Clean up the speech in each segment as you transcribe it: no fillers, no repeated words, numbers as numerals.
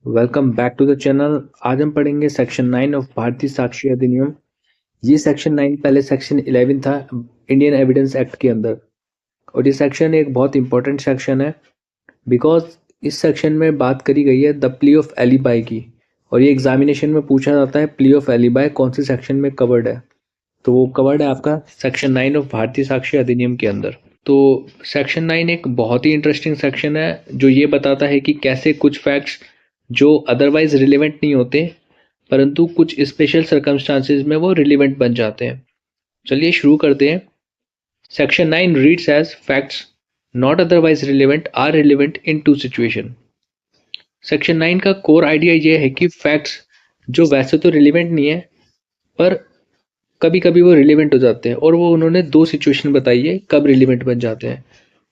Welcome back to the channel. आज हम पढ़ेंगे सेक्शन 9 ऑफ भारतीय साक्ष्य अधिनियम। ये सेक्शन 9 पहले सेक्शन 11 था इंडियन एविडेंस एक्ट के अंदर, और ये सेक्शन एक बहुत इंपॉर्टेंट सेक्शन है बिकॉज इस सेक्शन में बात करी गई है द प्ली ऑफ एलिबाई की, और ये एग्जामिनेशन में पूछा जाता है प्ली ऑफ एलिबाई कौन से सेक्शन में कवर्ड है। तो वो कवर्ड है आपका सेक्शन 9 ऑफ भारतीय साक्ष्य अधिनियम के अंदर। तो सेक्शन 9 एक बहुत ही इंटरेस्टिंग सेक्शन है जो ये बताता है कि कैसे कुछ फैक्ट्स जो अदरवाइज रिलेवेंट नहीं होते परंतु कुछ स्पेशल सर्कमस्टांसेस में वो रिलेवेंट बन जाते हैं। चलिए शुरू करते हैं। Section 9 reads as facts not otherwise relevant are relevant in to situation. Section 9 का कोर आइडिया ये है कि फैक्ट्स जो वैसे तो रिलेवेंट नहीं है पर कभी कभी वो रिलेवेंट हो जाते हैं, और वो उन्होंने दो सिचुएशन बताई है कब रिलेवेंट बन जाते हैं।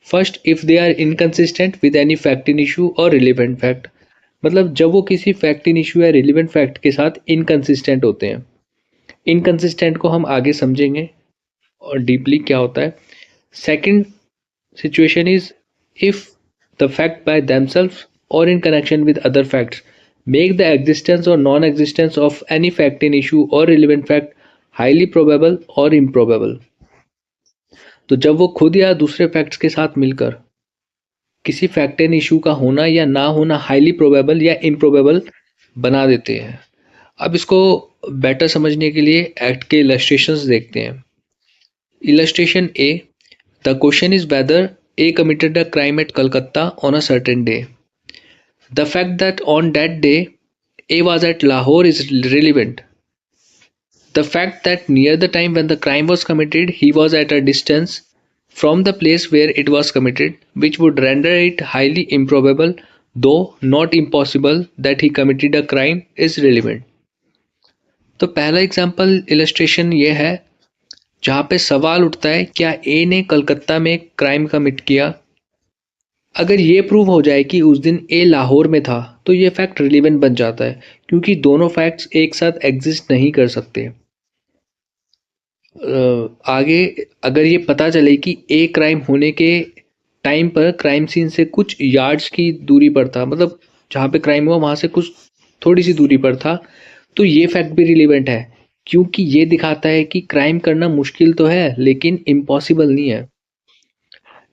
First, if they are inconsistent with any fact in issue और रिलेवेंट फैक्ट, मतलब जब वो किसी फैक्ट इन इशू या रिलेवेंट फैक्ट के साथ इनकंसिस्टेंट होते हैं। इनकंसिस्टेंट को हम आगे समझेंगे और डीपली क्या होता है। Second situation is if the fact by themselves or in connection with other facts make the existence or nonexistence of any fact in issue और relevant fact highly probable or improbable. तो जब वो खुद या दूसरे facts के साथ मिलकर किसी फैक्ट इन इशू का होना या ना होना हाईली प्रोबेबल या इम्प्रोबेबल बना देते हैं। अब इसको बेटर समझने के लिए एक्ट के इलस्ट्रेशंस देखते हैं। Illustration a, the question is whether A committed a crime at Calcutta on a certain day. The fact that on that day a was at Lahore is relevant. The fact that near the time when the crime was committed, he was at a distance from the place where it was committed, which would render it highly improbable, though not impossible, that he committed a crime is relevant. तो पहला example illustration ये है जहाँ पे सवाल उठता है क्या ए ने कलकत्ता में क्राइम कमिट किया। अगर ये प्रूव हो जाए कि उस दिन ए लाहौर में था तो ये फैक्ट रिलेवेंट बन जाता है, क्योंकि दोनों फैक्ट्स एक साथ एग्जिस्ट नहीं कर सकते। आगे अगर ये पता चले कि ए क्राइम होने के टाइम पर क्राइम सीन से कुछ यार्ड्स की दूरी पर था, मतलब जहाँ पे क्राइम हुआ वहाँ से कुछ थोड़ी सी दूरी पर था, तो ये फैक्ट भी रिलेवेंट है, क्योंकि ये दिखाता है कि क्राइम करना मुश्किल तो है लेकिन इम्पॉसिबल नहीं है।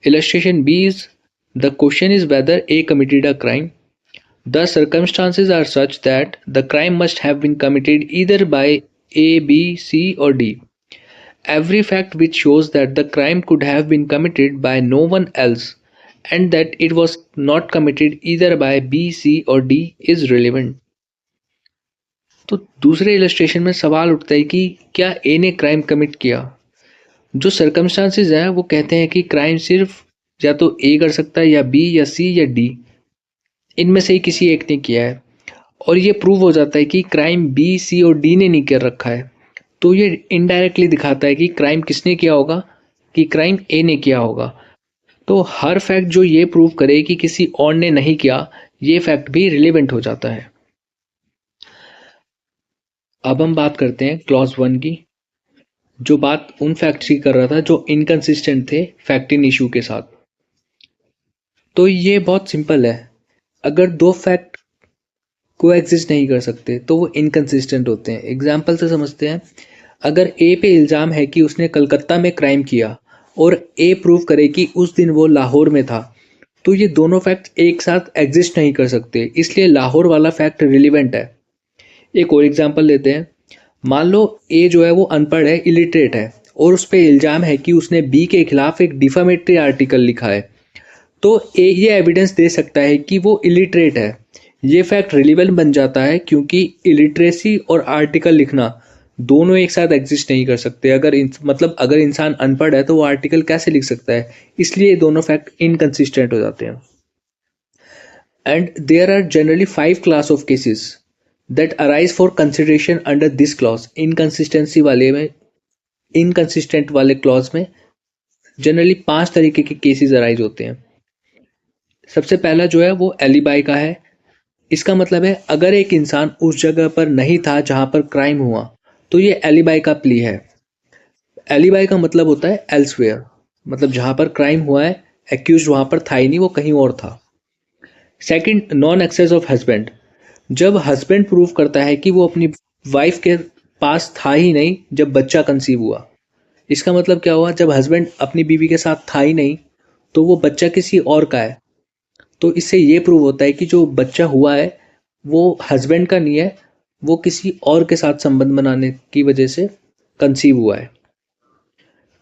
Illustration B is the question is whether A committed a crime. The circumstances are such that the crime must have been committed either by A, B, C और D. Every fact which shows that the crime could have been committed by no one else and that it was not committed either by B, C or D is relevant. तो दूसरे illustration में सवाल उठता है कि क्या ए ने crime commit किया। जो सर्कमस्टांसेस हैं वो कहते हैं कि क्राइम सिर्फ या तो ए कर सकता है या बी या सी या डी, इनमें से ही किसी एक ने किया है, और ये प्रूव हो जाता है कि क्राइम बी, सी और डी ने नहीं कर रखा है। तो ये इनडायरेक्टली दिखाता है कि क्राइम किसने किया होगा, कि क्राइम ए ने किया होगा। तो हर फैक्ट जो ये प्रूव करे कि किसी और ने नहीं किया, ये फैक्ट भी रिलेवेंट हो जाता है। अब हम बात करते हैं क्लॉज 1 की, जो बात उन फैक्ट्स की कर रहा था जो इनकंसिस्टेंट थे फैक्ट इन इशू के साथ। तो ये बहुत सिंपल है, अगर दो फैक्ट को एग्जिस्ट नहीं कर सकते तो वो इनकंसिस्टेंट होते हैं। एग्जाम्पल से समझते हैं। अगर ए पे इल्ज़ाम है कि उसने कलकत्ता में क्राइम किया और ए प्रूव करे कि उस दिन वो लाहौर में था, तो ये दोनों फैक्ट एक साथ एग्जिस्ट नहीं कर सकते, इसलिए लाहौर वाला फैक्ट रिलेवेंट है। एक और एग्जांपल लेते हैं। मान लो ए जो है वो अनपढ़ है, इलिटरेट है, और उस पर इल्ज़ाम है कि उसने बी के खिलाफ एक डिफामेटरी आर्टिकल लिखा है, तो ए ये एविडेंस दे सकता है कि वो इलिटरेट है। ये फैक्ट रिलेवेंट बन जाता है क्योंकि इलिटरेसी और आर्टिकल लिखना दोनों एक साथ एग्जिस्ट नहीं कर सकते। मतलब अगर इंसान अनपढ़ है तो वो आर्टिकल कैसे लिख सकता है, इसलिए ये दोनों फैक्ट इनकंसिस्टेंट हो जाते हैं। And there are generally 5 class of cases that arise for consideration under this clause. Inconsistent वाले क्लॉज में जनरली 5 तरीके के केसेस अराइज होते हैं। सबसे पहला जो है वो एलिबाई का है। इसका मतलब है अगर एक इंसान उस जगह पर नहीं था जहां पर क्राइम हुआ तो ये एलिबाई का प्ली है। एलिबाई का मतलब होता है एल्सवेयर, मतलब जहां पर क्राइम हुआ है एक्यूज वहां पर था ही नहीं, वो कहीं और था। Second, non access of husband, जब हस्बैंड प्रूव करता है कि वो अपनी वाइफ के पास था ही नहीं जब बच्चा कंसीव हुआ। इसका मतलब क्या हुआ, जब हस्बैंड अपनी बीवी के साथ था ही नहीं तो वो बच्चा किसी और का है। तो इससे ये प्रूव होता है कि जो बच्चा हुआ है वो हस्बैंड का नहीं है, वो किसी और के साथ संबंध बनाने की वजह से कंसीव हुआ है।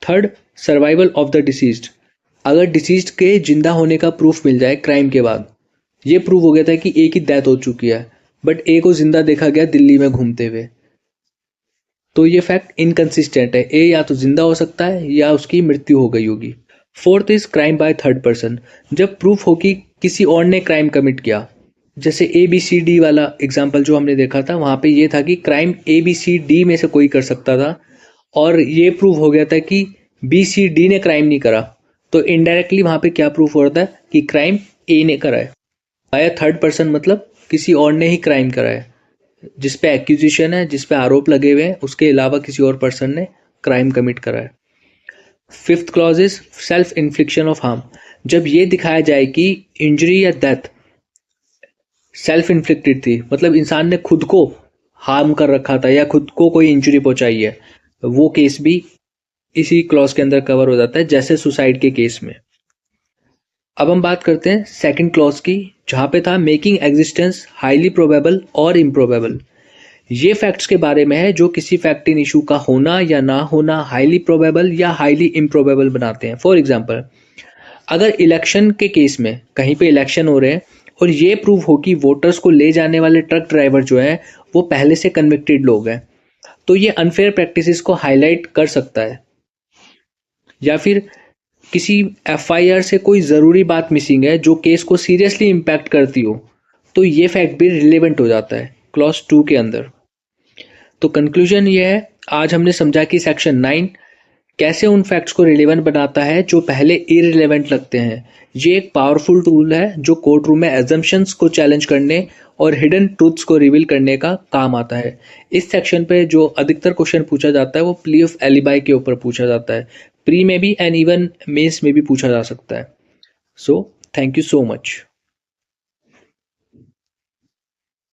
Third, survival of the deceased. अगर डिसीज्ड के जिंदा होने का प्रूफ मिल जाए क्राइम के बाद, ये प्रूव हो गया था कि ए की डेथ हो चुकी है बट ए को जिंदा देखा गया दिल्ली में घूमते हुए, तो ये फैक्ट इनकंसिस्टेंट है। ए या तो जिंदा हो सकता है या उसकी मृत्यु हो गई होगी। Fourth is crime by third person. जब प्रूफ हो कि किसी और ने क्राइम कमिट किया, जैसे ABCD वाला एग्जाम्पल जो हमने देखा था, वहां पे ये था कि क्राइम ABCD में से कोई कर सकता था और ये प्रूव हो गया था कि BCD ने क्राइम नहीं करा, तो इनडायरेक्टली वहां पे क्या प्रूफ हो रहा था कि क्राइम ए ने करा है। बाय थर्ड पर्सन मतलब किसी और ने ही क्राइम करा है, जिस पे एक्यूजिशन है, जिस पे आरोप लगे हुए हैं, उसके अलावा किसी और पर्सन ने क्राइम कमिट करा है। Fifth clause is self इन्फ्लिक्शन of harm. जब ये दिखाया जाए कि इंजरी या डेथ सेल्फ इन्फ्लिक्टेड थी, मतलब इंसान ने खुद को हार्म कर रखा था या खुद को कोई इंजरी पहुंचाई है, वो केस भी इसी क्लॉज के अंदर कवर हो जाता है, जैसे सुसाइड के केस में। अब हम बात करते हैं सेकंड क्लॉज की, जहां पे था making existence highly probable or improbable. ये फैक्ट्स के बारे में है जो किसी फैक्ट इन इशू का होना या ना होना हाईली प्रोबेबल या हाईली इम्प्रोबेबल बनाते हैं। फॉर एग्जाम्पल, अगर इलेक्शन के केस में कहीं पे इलेक्शन हो रहे हैं और ये प्रूव हो कि वोटर्स को ले जाने वाले ट्रक ड्राइवर जो है वो पहले से कन्विक्टेड लोग हैं, तो ये अनफेयर प्रैक्टिसेस को हाईलाइट कर सकता है। या फिर किसी FIR से कोई ज़रूरी बात मिसिंग है जो केस को सीरियसली इम्पैक्ट करती हो, तो ये फैक्ट भी रिलेवेंट हो जाता है क्लॉज 2 के अंदर। तो कंक्लूजन ये है, आज हमने समझा कि सेक्शन 9 कैसे उन फैक्ट्स को रिलेवेंट बनाता है जो पहले इररिलेवेंट लगते हैं। ये एक पावरफुल टूल है जो कोर्ट रूम में एजम्पशंस को चैलेंज करने और हिडन ट्रूथ्स को रिवील करने का काम आता है। इस सेक्शन पे जो अधिकतर क्वेश्चन पूछा जाता है वो प्ली ऑफ एलिबाई के ऊपर पूछा जाता है। प्री में भी एंड इवन मेंस में भी पूछा जा सकता है। So thank you so much.